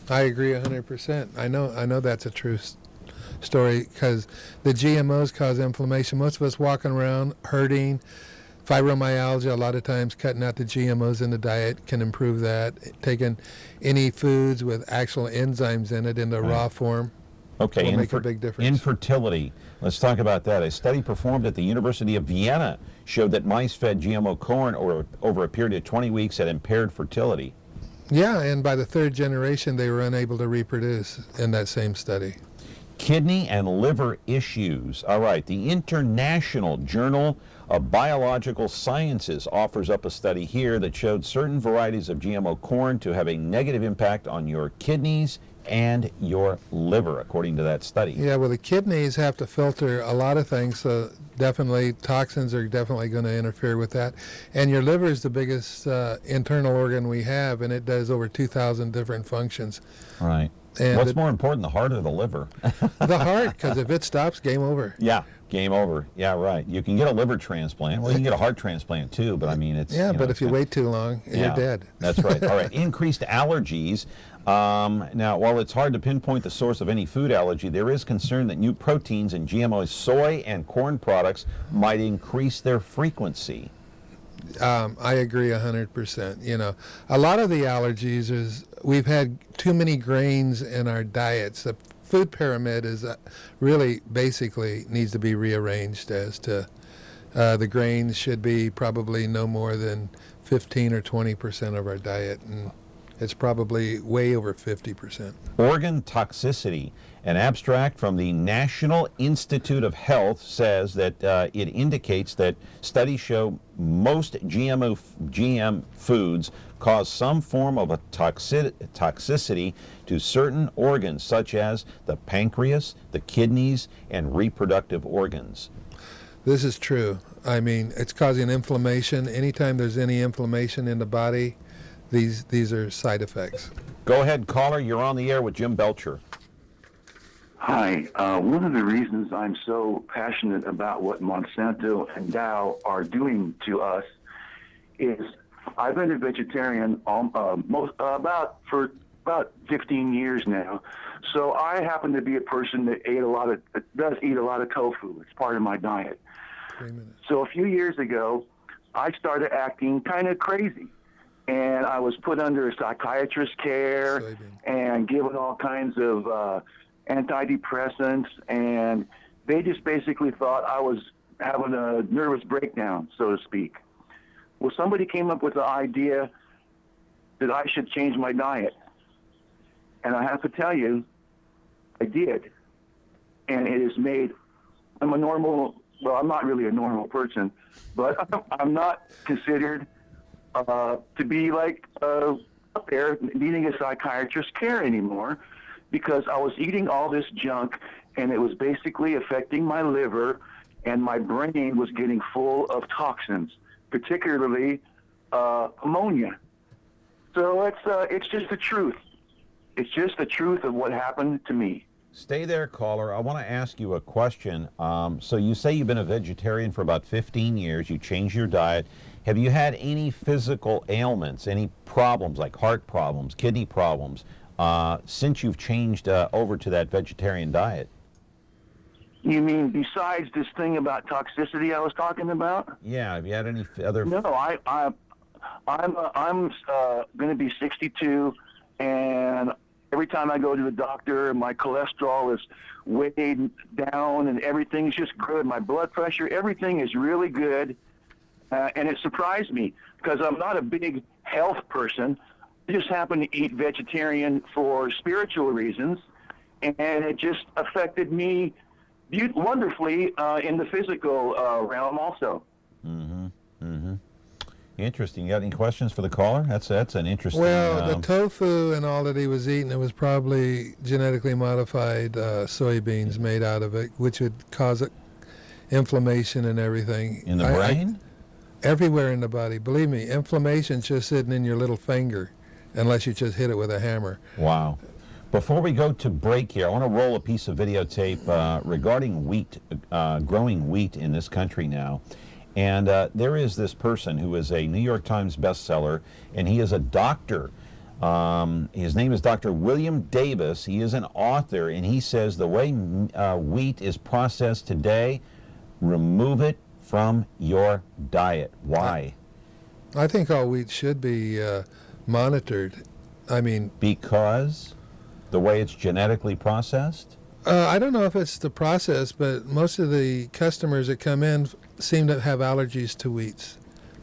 I agree 100%. I know that's a true story because the GMOs cause inflammation. Most of us walking around hurting. Fibromyalgia, a lot of times cutting out the GMOs in the diet can improve that. Taking any foods with actual enzymes in it in the raw form will make a big difference. Infertility. Let's talk about that. A study performed at the University of Vienna showed that mice fed GMO corn over a period of 20 weeks had impaired fertility. Yeah, and by the third generation, they were unable to reproduce in that same study. Kidney and liver issues. All right, the International Journal of Biological Sciences offers up a study here that showed certain varieties of GMO corn to have a negative impact on your kidneys and your liver, according to that study. Yeah, well, the kidneys have to filter a lot of things, so definitely toxins are definitely going to interfere with that. And your liver is the biggest internal organ we have, and it does over 2,000 different functions. Right. And what's more important, the heart or the liver? The heart, because if it stops, game over. Yeah, game over. Yeah, right. You can get a liver transplant. Well, you can get a heart transplant too, but I mean, it's... Yeah, but it's if you wait too long, you're dead. That's right. All right, increased allergies. Now, while it's hard to pinpoint the source of any food allergy, there is concern that new proteins in GMO soy and corn products might increase their frequency. I agree 100%. You know, a lot of the allergies is we've had too many grains in our diets. The food pyramid is really basically needs to be rearranged as to the grains should be probably no more than 15 or 20% of our diet, and it's probably way over 50%. Organ toxicity. An abstract from the National Institute of Health says that it indicates that studies show most GM foods cause some form of a toxicity to certain organs, such as the pancreas, the kidneys, and reproductive organs. This is true. I mean, it's causing inflammation. Anytime there's any inflammation in the body, these are side effects. Go ahead, caller. You're on the air with Jim Belcher. Hi. One of the reasons I'm so passionate about what Monsanto and Dow are doing to us is I've been a vegetarian for about 15 years now. So I happen to be a person that does eat a lot of tofu. It's part of my diet. So a few years ago, I started acting kind of crazy. And I was put under psychiatrist care and given all kinds of antidepressants, and they just basically thought I was having a nervous breakdown, so to speak. Well, somebody came up with the idea that I should change my diet. And I have to tell you, I did. And it has made, I'm not really a normal person, but I'm not considered to be like up there needing a psychiatrist's care anymore, because I was eating all this junk and it was basically affecting my liver, and my brain was getting full of toxins, particularly ammonia. So it's just the truth. It's just the truth of what happened to me. Stay there, caller. I want to ask you a question. So you say you've been a vegetarian for about 15 years. You changed your diet. Have you had any physical ailments, any problems like heart problems, kidney problems, since you've changed over to that vegetarian diet? You mean besides this thing about toxicity I was talking about? Yeah. Have you had any other? No, I'm going to be 62, and every time I go to the doctor, my cholesterol is weighed down, and everything's just good. My blood pressure, everything is really good. And it surprised me because I'm not a big health person. I just happen to eat vegetarian for spiritual reasons, and it just affected me wonderfully in the physical realm also. Mm-hmm. Mm-hmm. Interesting. You got any questions for the caller? That's an interesting... Well, the tofu and all that he was eating, it was probably genetically modified soybeans made out of it, which would cause inflammation and everything. In the brain? Everywhere in the body. Believe me, inflammation's just sitting in your little finger, unless you just hit it with a hammer. Wow. Before we go to break here, I want to roll a piece of videotape regarding wheat, growing wheat in this country now. And there is this person who is a New York Times bestseller, and he is a doctor. His name is Dr. William Davis. He is an author, and he says the way wheat is processed today, remove it from your diet. Why? I think all wheat should be monitored. I mean... Because the way it's genetically processed? I don't know if it's the process, but most of the customers that come in seem to have allergies to wheats.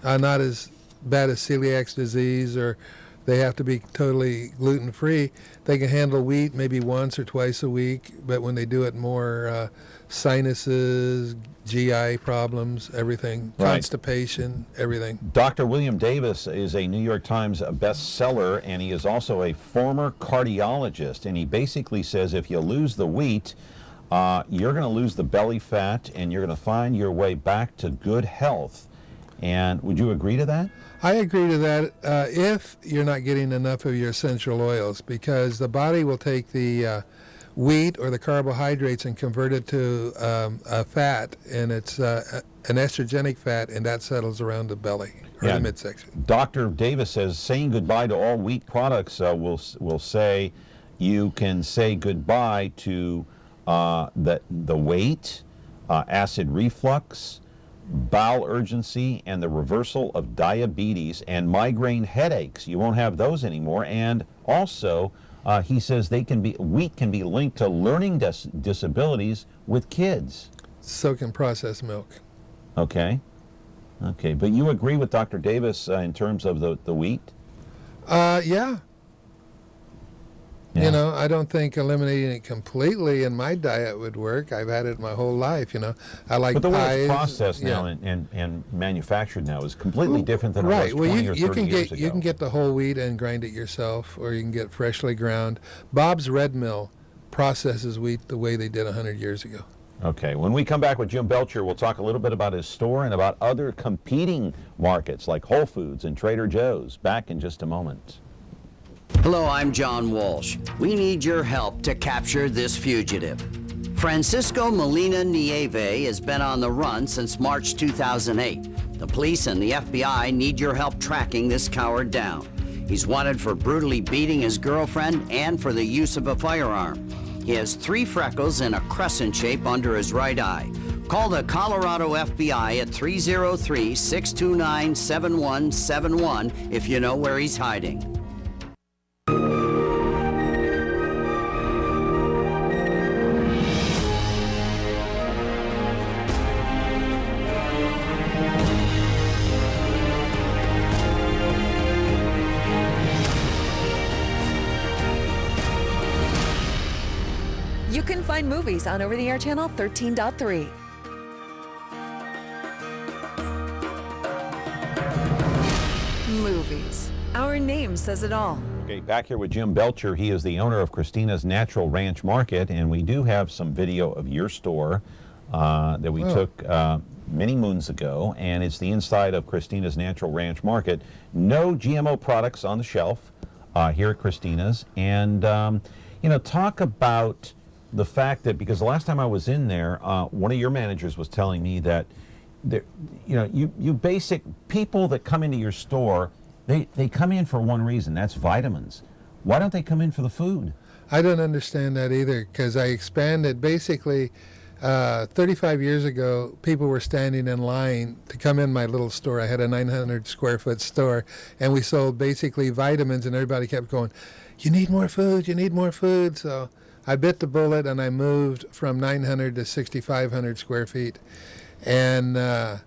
Not as bad as celiac disease or they have to be totally gluten-free. They can handle wheat maybe once or twice a week, but when they do it more, sinuses, GI problems, everything, Right. constipation, everything. Dr. William Davis is a New York Times bestseller, and he is also a former cardiologist. And he basically says if you lose the wheat, you're going to lose the belly fat, and you're going to find your way back to good health. And would you agree to that? I agree to that if you're not getting enough of your essential oils, because the body will take the wheat or the carbohydrates and convert it to a fat, and it's an estrogenic fat, and that settles around the belly or the midsection. Dr. Davis says saying goodbye to all wheat products will say you can say goodbye to the weight, acid reflux, bowel urgency, and the reversal of diabetes and migraine headaches. You won't have those anymore. And also, he says wheat can be linked to learning disabilities with kids. So can processed milk. Okay. Okay. But you agree with Dr. Davis in terms of the wheat? Yeah. You know, I don't think eliminating it completely in my diet would work. I've had it my whole life, you know. I like But the way pies, it's processed now and manufactured now is completely different than it was 20 or 30 years ago. You can get the whole wheat and grind it yourself, or you can get freshly ground. Bob's Red Mill processes wheat the way they did 100 years ago. Okay, when we come back with Jim Belcher, we'll talk a little bit about his store and about other competing markets like Whole Foods and Trader Joe's. Back in just a moment. Hello, I'm John Walsh. We need your help to capture this fugitive. Francisco Molina Nieve has been on the run since March 2008. The police and the FBI need your help tracking this coward down. He's wanted for brutally beating his girlfriend and for the use of a firearm. He has 3 freckles and a crescent shape under his right eye. Call the Colorado FBI at 303-629-7171 if you know where he's hiding. You can find movies on over-the-air channel 13.3. Movies. Our name says it all. Okay, back here with Jim Belcher. He is the owner of Christina's Natural Ranch Market, and we do have some video of your store that we took many moons ago, and it's the inside of Christina's Natural Ranch Market. No GMO products on the shelf here at Christina's, and you know, talk about the fact that, because the last time I was in there, one of your managers was telling me that, you know, you basic people that come into your store, they come in for one reason, that's vitamins. Why don't they come in for the food? I don't understand that either, because I expanded. Basically, 35 years ago, people were standing in line to come in my little store. I had a 900 square foot store, and we sold basically vitamins, and everybody kept going, you need more food, you need more food. So I bit the bullet, and I moved from 900 to 6,500 square feet. And the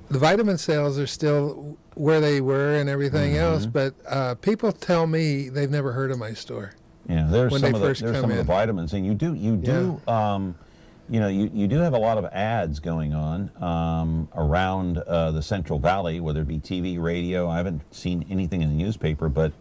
vitamin sales are still where they were and everything else, but people tell me they've never heard of my store. Yeah, there's some of the vitamins, and you do you know, you do have a lot of ads going on around the Central Valley, whether it be TV, radio. I haven't seen anything in the newspaper, but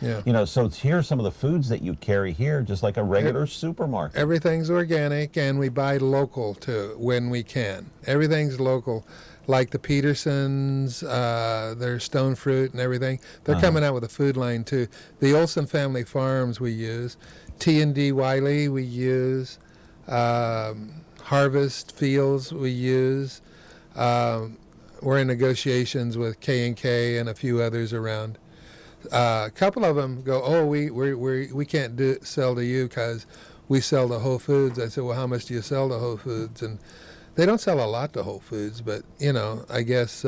you know, so here's some of the foods that you carry here, just like a regular supermarket. Everything's organic, and we buy local too when we can. Everything's local, like the Petersons, their stone fruit and everything. They're coming out with a food line too. The Olson Family Farms we use, T&D Wiley we use. Harvest Fields we use. We're in negotiations with K&K and a few others around. A couple of them go, oh, we can't sell to you because we sell to Whole Foods. I said, well, how much do you sell to Whole Foods? And they don't sell a lot to Whole Foods, but, you know, I guess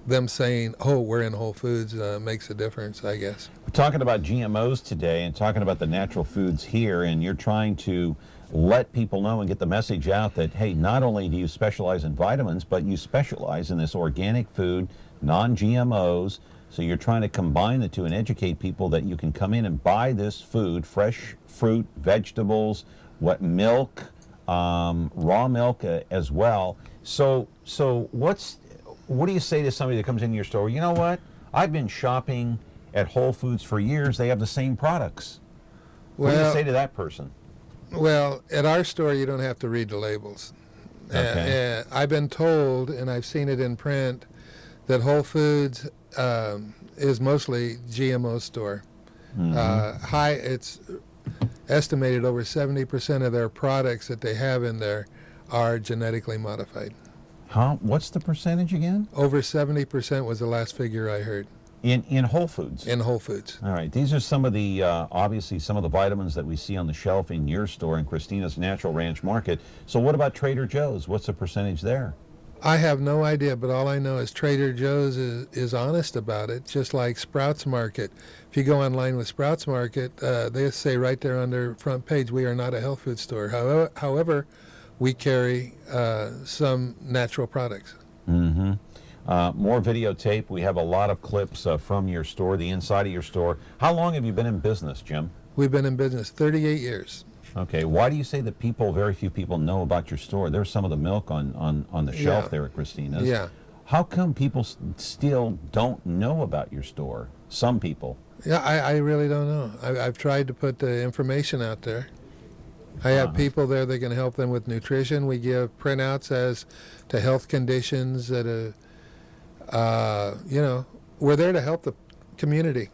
them saying, oh, we're in Whole Foods makes a difference, I guess. We're talking about GMOs today and talking about the natural foods here, and you're trying to let people know and get the message out that, hey, not only do you specialize in vitamins, but you specialize in this organic food, non-GMOs, So you're trying to combine the two and educate people that you can come in and buy this food, fresh fruit, vegetables, milk, raw milk as well. So what do you say to somebody that comes into your store? You know what? I've been shopping at Whole Foods for years. They have the same products. What do you say to that person? Well, at our store, you don't have to read the labels. Okay. I've been told, and I've seen it in print, that Whole Foods is mostly GMO store. It's estimated over 70% of their products that they have in there are genetically modified. What's the percentage again? Over 70% was the last figure I heard. In Whole Foods? In Whole Foods. All right. These are some of the, obviously, some of the vitamins that we see on the shelf in your store in Christina's Natural Ranch Market. So what about Trader Joe's? What's the percentage there? I have no idea, but all I know is Trader Joe's is honest about it, just like Sprouts Market. If you go online with Sprouts Market, they say right there on their front page, we are not a health food store. However, we carry some natural products. Mm-hmm. More videotape. We have a lot of clips from your store, the inside of your store. How long have you been in business, Jim? We've been in business 38 years. Okay. Why do you say that very few people know about your store? There's some of the milk on the shelf there at Christina's. Yeah. How come people still don't know about your store? Some people. Yeah, I really don't know. I've tried to put the information out there. I have people there that can help them with nutrition. We give printouts as to health conditions that, we're there to help the community.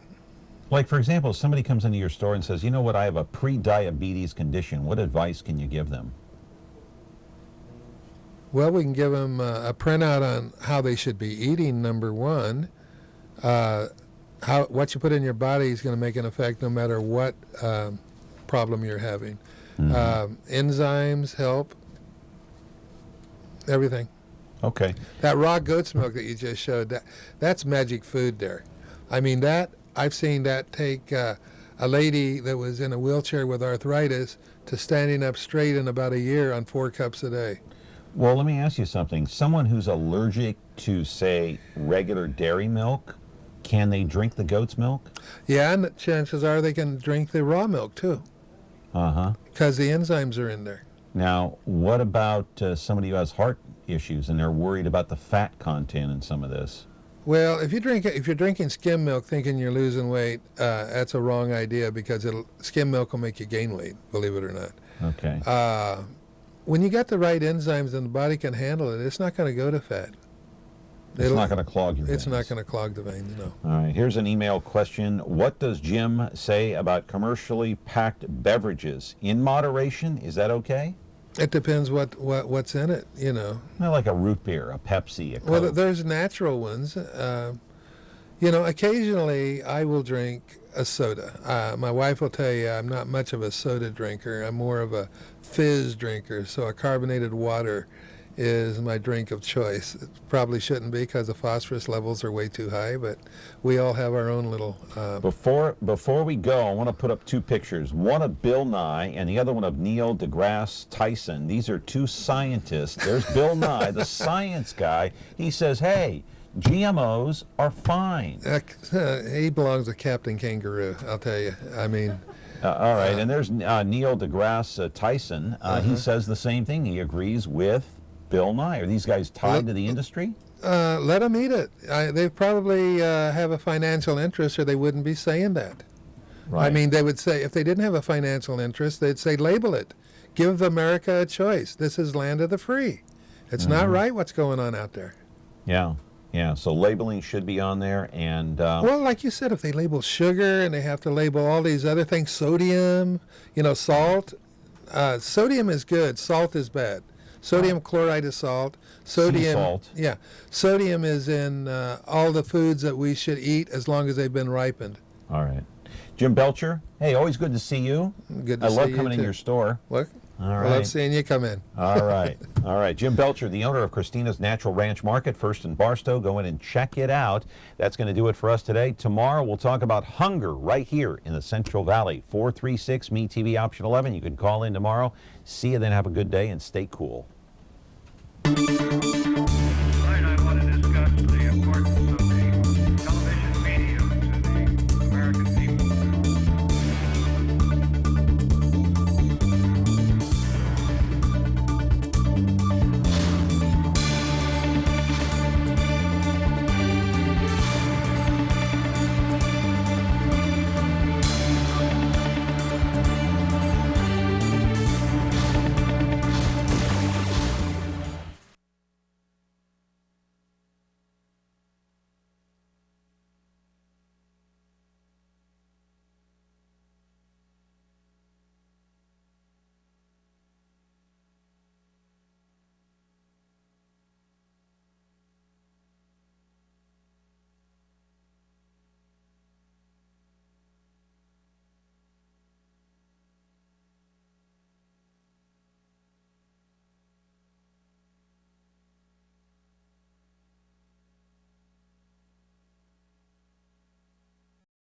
Like, for example, if somebody comes into your store and says, you know what, I have a pre-diabetes condition, what advice can you give them? Well, we can give them a printout on how they should be eating, number one. What you put in your body is going to make an effect no matter what problem you're having. Enzymes help, everything. Okay. That raw goat's milk that you just showed, that's magic food there. I mean, I've seen that take a lady that was in a wheelchair with arthritis to standing up straight in about a year on 4 cups a day. Well, let me ask you something. Someone who's allergic to, say, regular dairy milk, can they drink the goat's milk? Yeah, and the chances are they can drink the raw milk too. Because the enzymes are in there. Now, what about somebody who has heart issues and they're worried about the fat content in some of this? Well, if you're drinking skim milk thinking you're losing weight, that's a wrong idea because skim milk will make you gain weight, believe it or not. Okay. When you got the right enzymes and the body can handle it, it's not going to go to fat. It's not going to clog your veins. It's not going to clog the veins, no. All right, here's an email question. What does Jim say about commercially packed beverages? In moderation, is that okay? It depends what's in it, you know. Well, like a root beer, a Pepsi, a Coke. Well, there's natural ones. Occasionally I will drink a soda. My wife will tell you I'm not much of a soda drinker. I'm more of a fizz drinker, so a carbonated water is my drink of choice. It probably shouldn't be because the phosphorus levels are way too high, but we all have our own little... Before we go, I want to put up 2 pictures, one of Bill Nye and the other one of Neil deGrasse Tyson. These are 2 scientists. There's Bill Nye, the science guy. He says, hey, GMOs are fine. He belongs to Captain Kangaroo, I'll tell you. I mean... all right, and there's Neil deGrasse Tyson. He says the same thing. He agrees with Bill Nye. Are these guys tied to the industry? Let them eat it. They probably have a financial interest or they wouldn't be saying that. Right. I mean, they would say, if they didn't have a financial interest, they'd say, label it. Give America a choice. This is land of the free. It's not right what's going on out there. Yeah. Yeah, so labeling should be on there, and... well, like you said, if they label sugar and they have to label all these other things, sodium, salt. Sodium is good, salt is bad. Sodium chloride is salt. Sodium, sea salt. Yeah, sodium is in all the foods that we should eat as long as they've been ripened. All right. Jim Belcher, hey, always good to see you. Good to see you, I love coming in your store. What? All right. I love seeing you come in. All right. All right. Jim Belcher, the owner of Christina's Natural Ranch Market, First and Barstow. Go in and check it out. That's going to do it for us today. Tomorrow, we'll talk about hunger right here in the Central Valley. 436-ME-TV, option 11. You can call in tomorrow. See you then. Have a good day and stay cool.